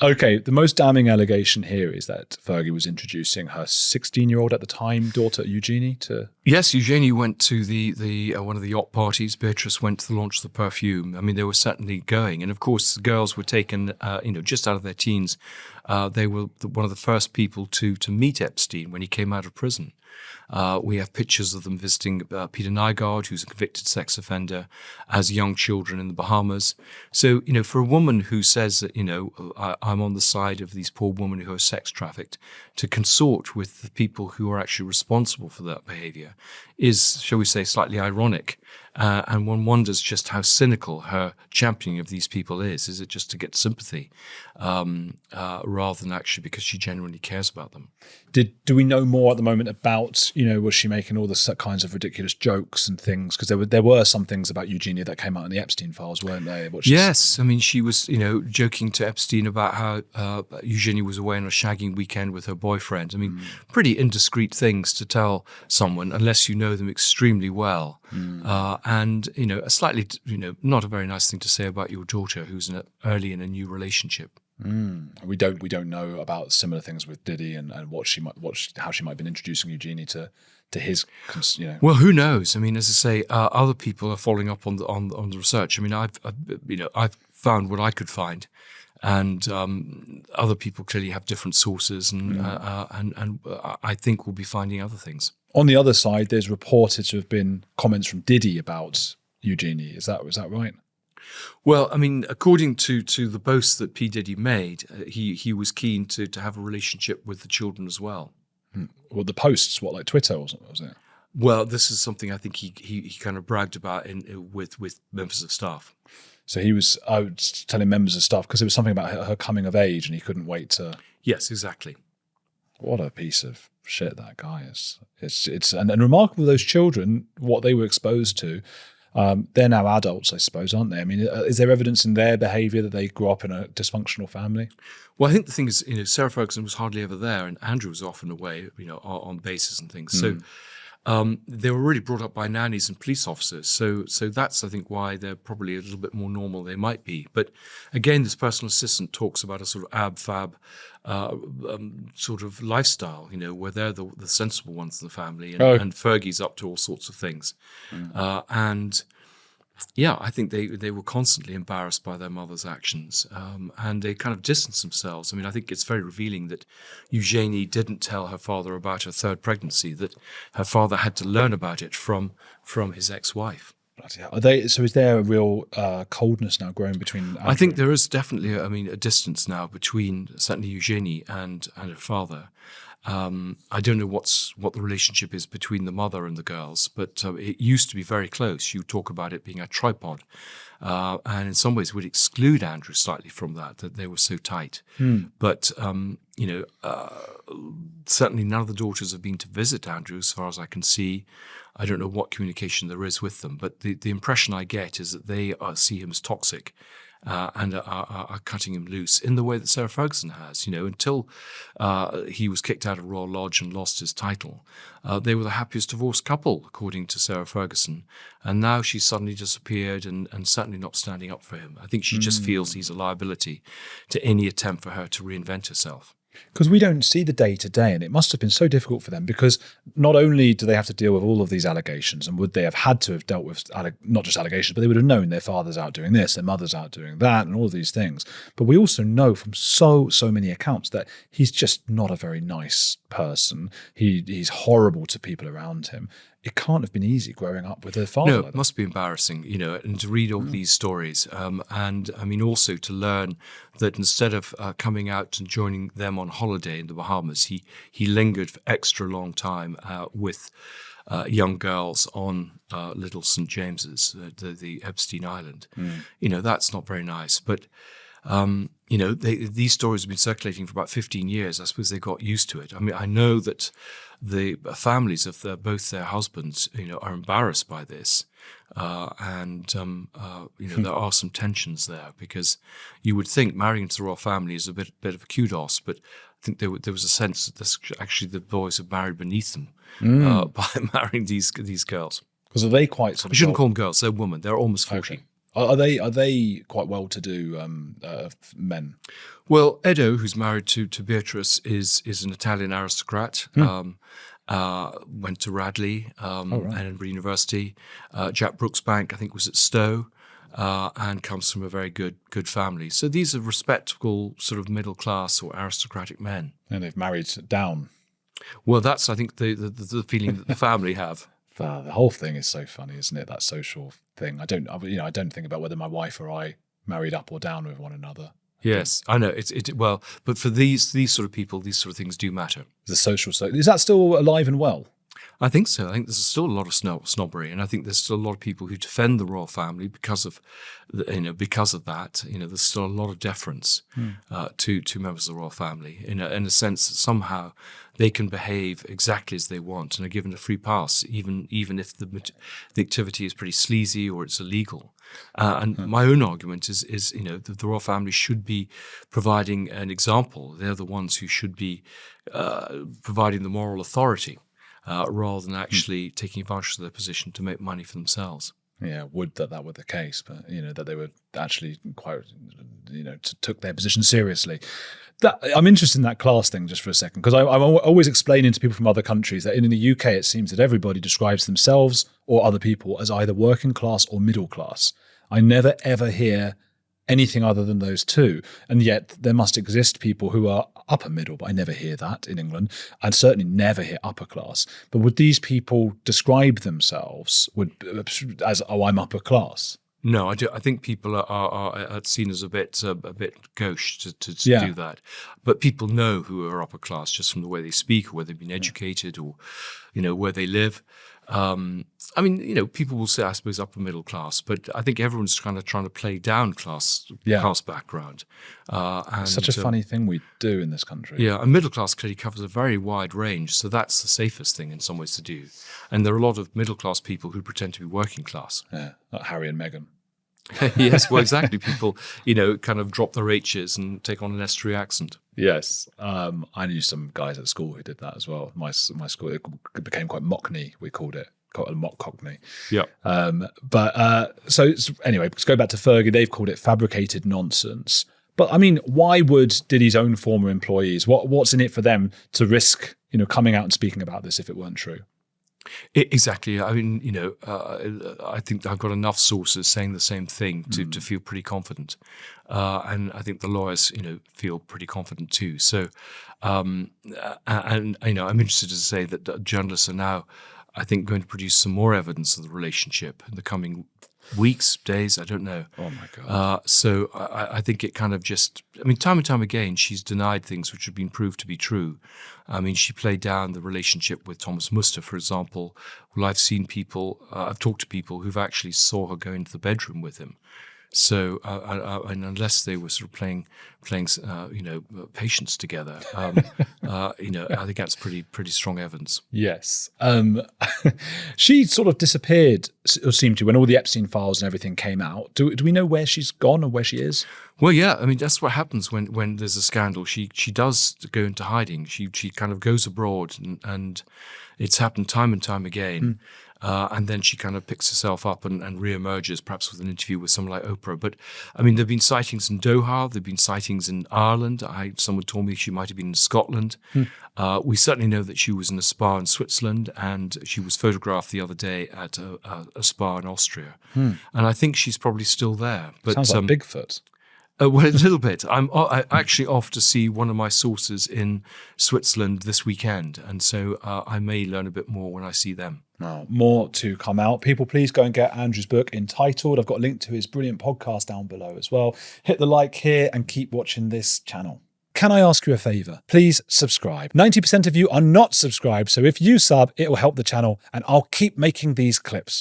Okay, the most damning allegation here is that Fergie was introducing her 16-year-old at the time daughter Eugenie to... Yes, Eugenie went to the one of the yacht parties. Beatrice went to the launch of the perfume. I mean, they were certainly going. And of course, the girls were taken, just out of their teens. They were one of the first people to meet Epstein when he came out of prison. We have pictures of them visiting Peter Nygaard, who's a convicted sex offender, as young children in the Bahamas. So, for a woman who says that, I'm on the side of these poor women who are sex trafficked, to consort with the people who are actually responsible for that behavior is, shall we say, slightly ironic. And one wonders just how cynical her championing of these people is. Is it just to get sympathy rather than actually because she genuinely cares about them? Do we know more at the moment about, was she making all the kinds of ridiculous jokes and things? Because there were some things about Eugenia that came out in the Epstein files, weren't there? Yes. I mean, she was, joking to Epstein about how Eugenia was away on a shagging weekend with her boyfriend. I mean, pretty indiscreet things to tell someone unless you know them extremely well. And, a slightly, not a very nice thing to say about your daughter who's early in a new relationship. We don't know about similar things with Diddy and how she might have been introducing Eugenie to his. Well, who knows? I mean, as I say, other people are following up on the research. I mean, I've found what I could find, and other people clearly have different sources, and I think we'll be finding other things. On the other side, there's reported to have been comments from Diddy about Eugenie. Is that right? Well, I mean, according to the boasts that P. Diddy made, he was keen to have a relationship with the children as well. Well, the posts, like Twitter or something, was it? Well, this is something I think he kind of bragged about with members of staff. So he was telling members of staff because it was something about her coming of age and he couldn't wait to... Yes, exactly. What a piece of shit that guy is. It's and remarkable, those children, what they were exposed to. They're now adults, I suppose, aren't they? I mean, is there evidence in their behaviour that they grew up in a dysfunctional family? Well, I think the thing is, Sarah Ferguson was hardly ever there, and Andrew was often away, on bases and things. So they were really brought up by nannies and police officers. So that's, I think, why they're probably a little bit more normal than they might be. But again, this personal assistant talks about a sort of ab-fab sort of lifestyle, where they're the sensible ones in the family, and Fergie's up to all sorts of things. And yeah, I think they were constantly embarrassed by their mother's actions, and they kind of distanced themselves. I mean, I think it's very revealing that Eugenie didn't tell her father about her third pregnancy, that her father had to learn about it from his ex-wife. So is there a real coldness now growing between Andrew? I think there is definitely, a distance now between certainly Eugenie and her father. I don't know what the relationship is between the mother and the girls, but it used to be very close. You talk about it being a tripod, and in some ways would exclude Andrew slightly from that they were so tight. But certainly none of the daughters have been to visit Andrew, as far as I can see. I don't know what communication there is with them, but the impression I get is that they see him as toxic. And are cutting him loose in the way that Sarah Ferguson has. Until he was kicked out of Royal Lodge and lost his title, they were the happiest divorced couple, according to Sarah Ferguson. And now she's suddenly disappeared and certainly not standing up for him. I think she just feels he's a liability to any attempt for her to reinvent herself. Because we don't see the day-to-day, and it must have been so difficult for them, because not only do they have to deal with all of these allegations, and would they have had to have dealt with not just allegations, but they would have known their father's out doing this, their mother's out doing that, and all of these things. But we also know from so many accounts that he's just not a very nice person. He's horrible to people around him. It can't have been easy growing up with a father. No, it must be embarrassing, and to read all these stories. And I mean, also to learn that instead of coming out and joining them on holiday in the Bahamas, he lingered for extra long time with young girls on Little St. James's, the Epstein Island. That's not very nice. But these stories have been circulating for about 15 years. I suppose they got used to it. I mean, I know that the families of both their husbands, are embarrassed by this. There are some tensions there, because you would think marrying into the royal family is a bit of a kudos, but I think there was a sense that actually the boys have married beneath them by marrying these girls. Because are they quite sort of... I shouldn't call them girls, they're women. They're almost 40. Okay. Are they quite well-to-do men? Well, Edo, who's married to Beatrice, is an Italian aristocrat. Went to Radley and Edinburgh University. Jack Brooksbank, I think, was at Stowe, and comes from a very good family. So these are respectable sort of middle class or aristocratic men. And they've married down. Well, that's, I think, the feeling that the family have. The whole thing is so funny, isn't it? That social thing. I don't think about whether my wife or I married up or down with one another. Yes, I know. Well, but for these sort of people, these sort of things do matter. The social, is that still alive and well? I think so. I think there's still a lot of snobbery, and I think there's still a lot of people who defend the royal family because of that. There's still a lot of deference to members of the royal family in a sense that somehow they can behave exactly as they want and are given a free pass, even if the activity is pretty sleazy or it's illegal. My own argument is the royal family should be providing an example. They're the ones who should be providing the moral authority. Rather than actually taking advantage of their position to make money for themselves. Yeah, would that were the case, but that they were actually quite, took their position seriously. I'm interested in that class thing just for a second, because I'm always explaining to people from other countries that in the UK it seems that everybody describes themselves or other people as either working class or middle class. I never ever hear anything other than those two, and yet there must exist people who are upper middle, but I never hear that in England. I'd certainly never hear upper class. But would these people describe themselves as, oh, I'm upper class? No, I do. I think people are seen as a bit gauche to do that. But people know who are upper class just from the way they speak, or where they've been educated, or where they live. People will say, I suppose, upper middle class, but I think everyone's kind of trying to play down class background. It's such a funny thing we do in this country. Yeah, and middle class clearly covers a very wide range, so that's the safest thing in some ways to do. And there are a lot of middle class people who pretend to be working class. Yeah, like Harry and Meghan. Yes, well, exactly. People, kind of drop their H's and take on an estuary accent. Yes. I knew some guys at school who did that as well. My school, it became quite mockney, we called it. A mock cockney. Yeah. So anyway, let's go back to Fergie. They've called it fabricated nonsense. But I mean, why would Diddy's own former employees, what's in it for them to risk, coming out and speaking about this if it weren't true? Exactly. I mean, I think I've got enough sources saying the same thing to feel pretty confident. And I think the lawyers, feel pretty confident too. So, I'm interested to say that journalists are now, I think, going to produce some more evidence of the relationship in the coming weeks, days, I don't know. Oh my God. So I think it kind of time and time again, she's denied things which have been proved to be true. I mean, she played down the relationship with Thomas Muster, for example. Well, I've talked to people who've actually saw her go into the bedroom with him. So, and unless they were sort of playing, patience together, I think that's pretty strong evidence. Yes. She sort of disappeared, or seemed to, when all the Epstein files and everything came out. Do we know where she's gone or where she is? Well, yeah. I mean, that's what happens when there's a scandal. She does go into hiding. She kind of goes abroad, and it's happened time and time again. And then she kind of picks herself up and reemerges, perhaps with an interview with someone like Oprah. But I mean, there have been sightings in Doha. There have been sightings in Ireland. Someone told me she might have been in Scotland. We certainly know that she was in a spa in Switzerland, and she was photographed the other day at a spa in Austria. And I think she's probably still there. But, sounds like Bigfoot. Well, a little bit. I'm actually off to see one of my sources in Switzerland this weekend, and so I may learn a bit more when I see them. Now, more to come out. People, please go and get Andrew's book Entitled. I've got a link to his brilliant podcast down below as well. Hit the like here and keep watching this channel. Can I ask you a favor? Please subscribe. 90% of you are not subscribed, so if you sub, it will help the channel and I'll keep making these clips.